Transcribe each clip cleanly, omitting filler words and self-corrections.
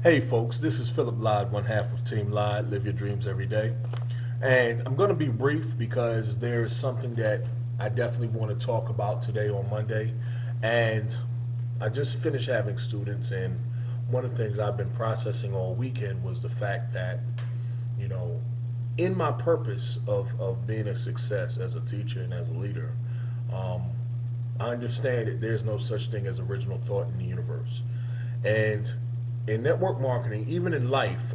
Hey folks, this is Philip Lod, one half of Team Lod, Live Your Dreams Every Day. And I'm going to be brief because there is something that I definitely want to talk about today on Monday. And I just finished having students, and one of the things I've been processing all weekend was the fact that, you know, in my purpose of being a success as a teacher and as a leader, um, I understand that there's no such thing as original thought in the universe. And in network marketing, even in life,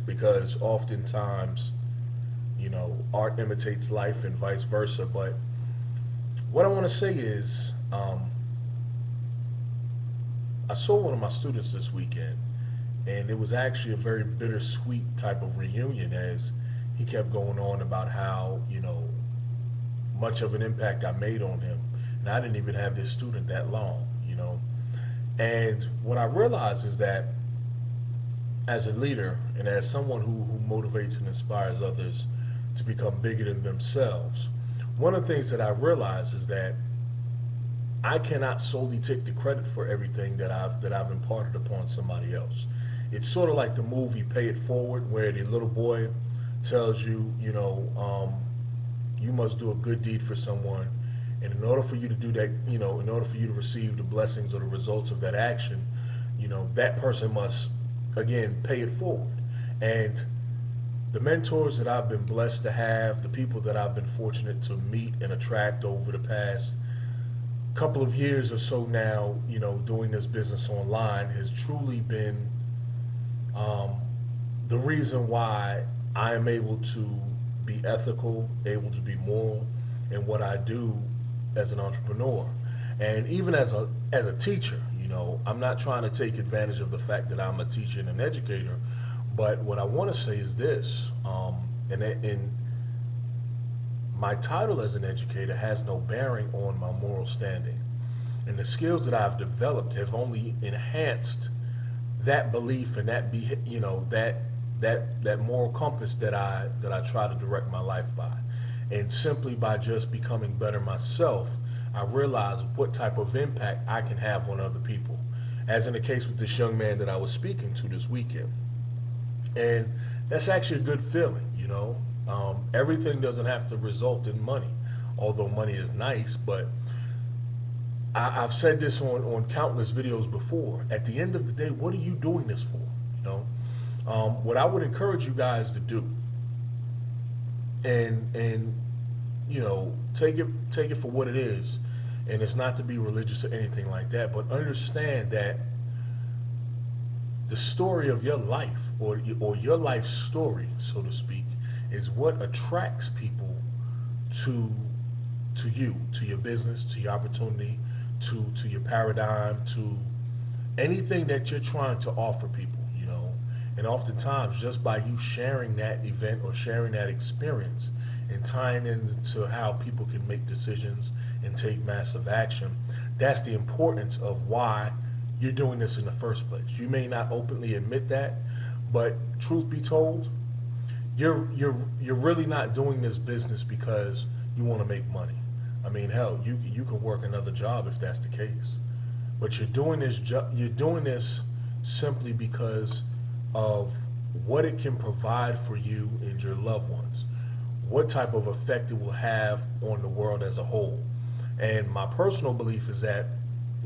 because oftentimes, art imitates life and vice versa. But what I want to say is, I saw one of my students this weekend, and it was actually a very bittersweet type of reunion as he kept going on about how, much of an impact I made on him. And I didn't even have this student that long. And what I realized is that as a leader and as someone who motivates and inspires others to become bigger than themselves, one of the things that I realize is that I cannot solely take the credit for everything that I've imparted upon somebody else. It's sort of like the movie Pay It Forward, where the little boy tells you, you must do a good deed for someone, and in order for you to do that, in order for you to receive the blessings or the results of that action, that person must again pay it forward. And the mentors that I've been blessed to have, the people that I've been fortunate to meet and attract over the past couple of years or so now, doing this business online has truly been um, the reason why I am able to be ethical, able to be moral in what I do as an entrepreneur. And even as a teacher, I'm not trying to take advantage of the fact that I'm a teacher and an educator, but what I want to say is this, and my title as an educator has no bearing on my moral standing. And the skills that I've developed have only enhanced that belief and that moral compass that I try to direct my life by. And simply by just becoming better myself, I realize what type of impact I can have on other people. As in the case with this young man that I was speaking to this weekend. And that's actually a good feeling. Everything doesn't have to result in money, although money is nice. But I've said this on countless videos before. At the end of the day, what are you doing this for? What I would encourage you guys to do, and take it for what it is, and it's not to be religious or anything like that, but understand that the story of your life, or your life story, so to speak, is what attracts people to you, to your business, to your opportunity, to your paradigm, to anything that you're trying to offer people. And oftentimes, just by you sharing that event or sharing that experience and tying into how people can make decisions and take massive action, that's the importance of why you're doing this in the first place. You may not openly admit that, but truth be told, you're really not doing this business because you want to make money. I mean, hell, you can work another job if that's the case, but you're doing this simply because of what it can provide for you and your loved ones, what type of effect it will have on the world as a whole. And my personal belief is that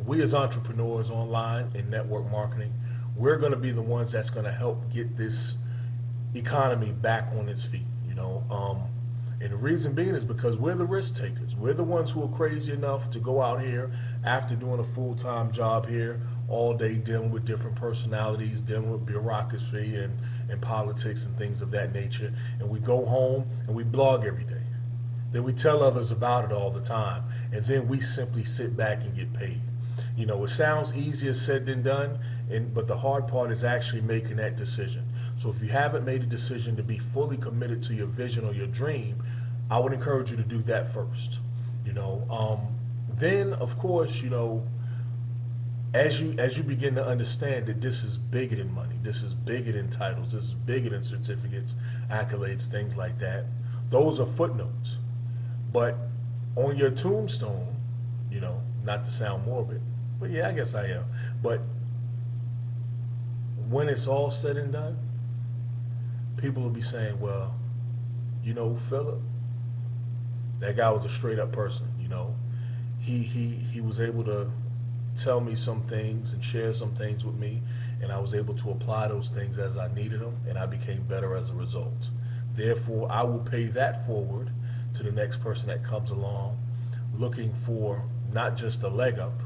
we as entrepreneurs online in network marketing, we're going to be the ones that's going to help get this economy back on its feet. And the reason being is because we're the risk takers. We're the ones who are crazy enough to go out here after doing a full-time job here all day, dealing with different personalities, dealing with bureaucracy and politics and things of that nature. And we go home and we blog every day. Then we tell others about it all the time. And then we simply sit back and get paid. It sounds easier said than done, but the hard part is actually making that decision. So if you haven't made a decision to be fully committed to your vision or your dream, I would encourage you to do that first. You know, then of course, as you begin to understand that this is bigger than money, this is bigger than titles, this is bigger than certificates, accolades, things like that. Those are footnotes. But on your tombstone, not to sound morbid, but yeah, I guess I am. But when it's all said and done, people will be saying, well, Philip, that guy was a straight up person, He was able to tell me some things and share some things with me, and I was able to apply those things as I needed them, and I became better as a result. Therefore, I will pay that forward to the next person that comes along looking for not just a leg up,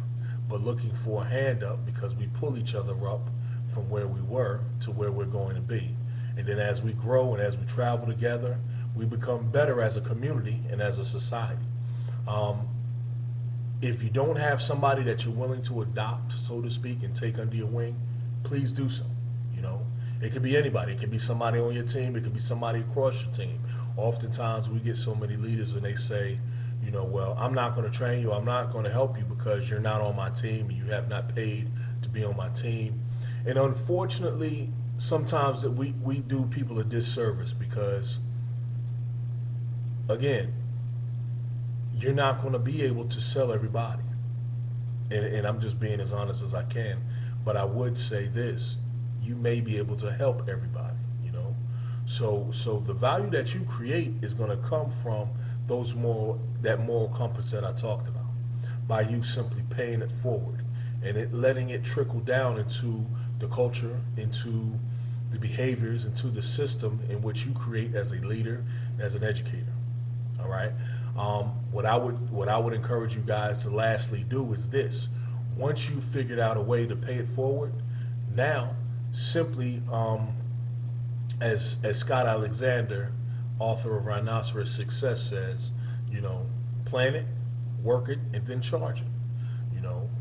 but looking for a hand up, because we pull each other up from where we were to where we're going to be. And then as we grow and as we travel together, we become better as a community and as a society. If you don't have somebody that you're willing to adopt, so to speak, and take under your wing, please do so. It could be anybody. It could be somebody on your team. It could be somebody across your team. Oftentimes we get so many leaders and they say, well, I'm not going to train you. I'm not going to help you because you're not on my team and you have not paid to be on my team. And unfortunately, sometimes that we do people a disservice because, again, you're not going to be able to sell everybody. And I'm just being as honest as I can. But I would say this, you may be able to help everybody, So the value that you create is going to come from that moral compass that I talked about, by you simply paying it forward and letting it trickle down into the culture, into the behaviors, into the system in which you create as a leader, as an educator. All right. What I would encourage you guys to lastly do is this: once you figured out a way to pay it forward, now simply, as Scott Alexander, author of Rhinoceros Success, says, plan it, work it, and then charge it.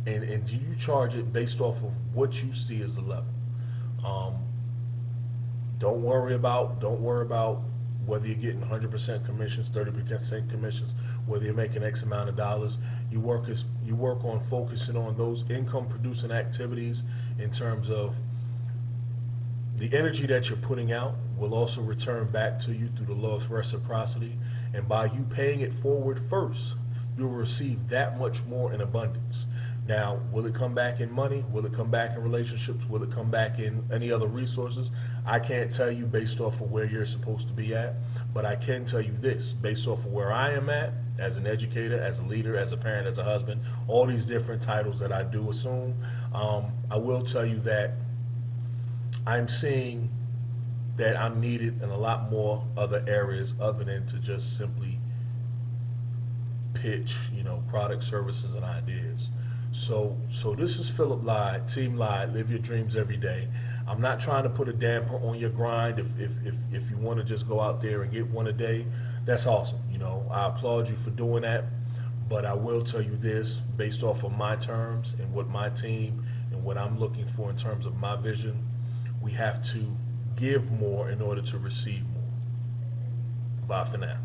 And you charge it based off of what you see as the level. Don't worry about whether you're getting 100% commissions, 30% commissions, whether you're making X amount of dollars. You work on focusing on those income producing activities in terms of the energy that you're putting out will also return back to you through the law of reciprocity. And by you paying it forward first, you'll receive that much more in abundance. Now, will it come back in money? Will it come back in relationships? Will it come back in any other resources? I can't tell you based off of where you're supposed to be at, but I can tell you this, based off of where I am at, as an educator, as a leader, as a parent, as a husband, all these different titles that I do assume, I will tell you that I'm seeing that I'm needed in a lot more other areas other than to just simply pitch, product, services, and ideas. So this is Philip Lyde, Team Lyde, live your dreams every day. I'm not trying to put a damper on your grind. If you want to just go out there and get one a day, that's awesome. I applaud you for doing that. But I will tell you this, based off of my terms and what my team and what I'm looking for in terms of my vision, we have to give more in order to receive more. Bye for now.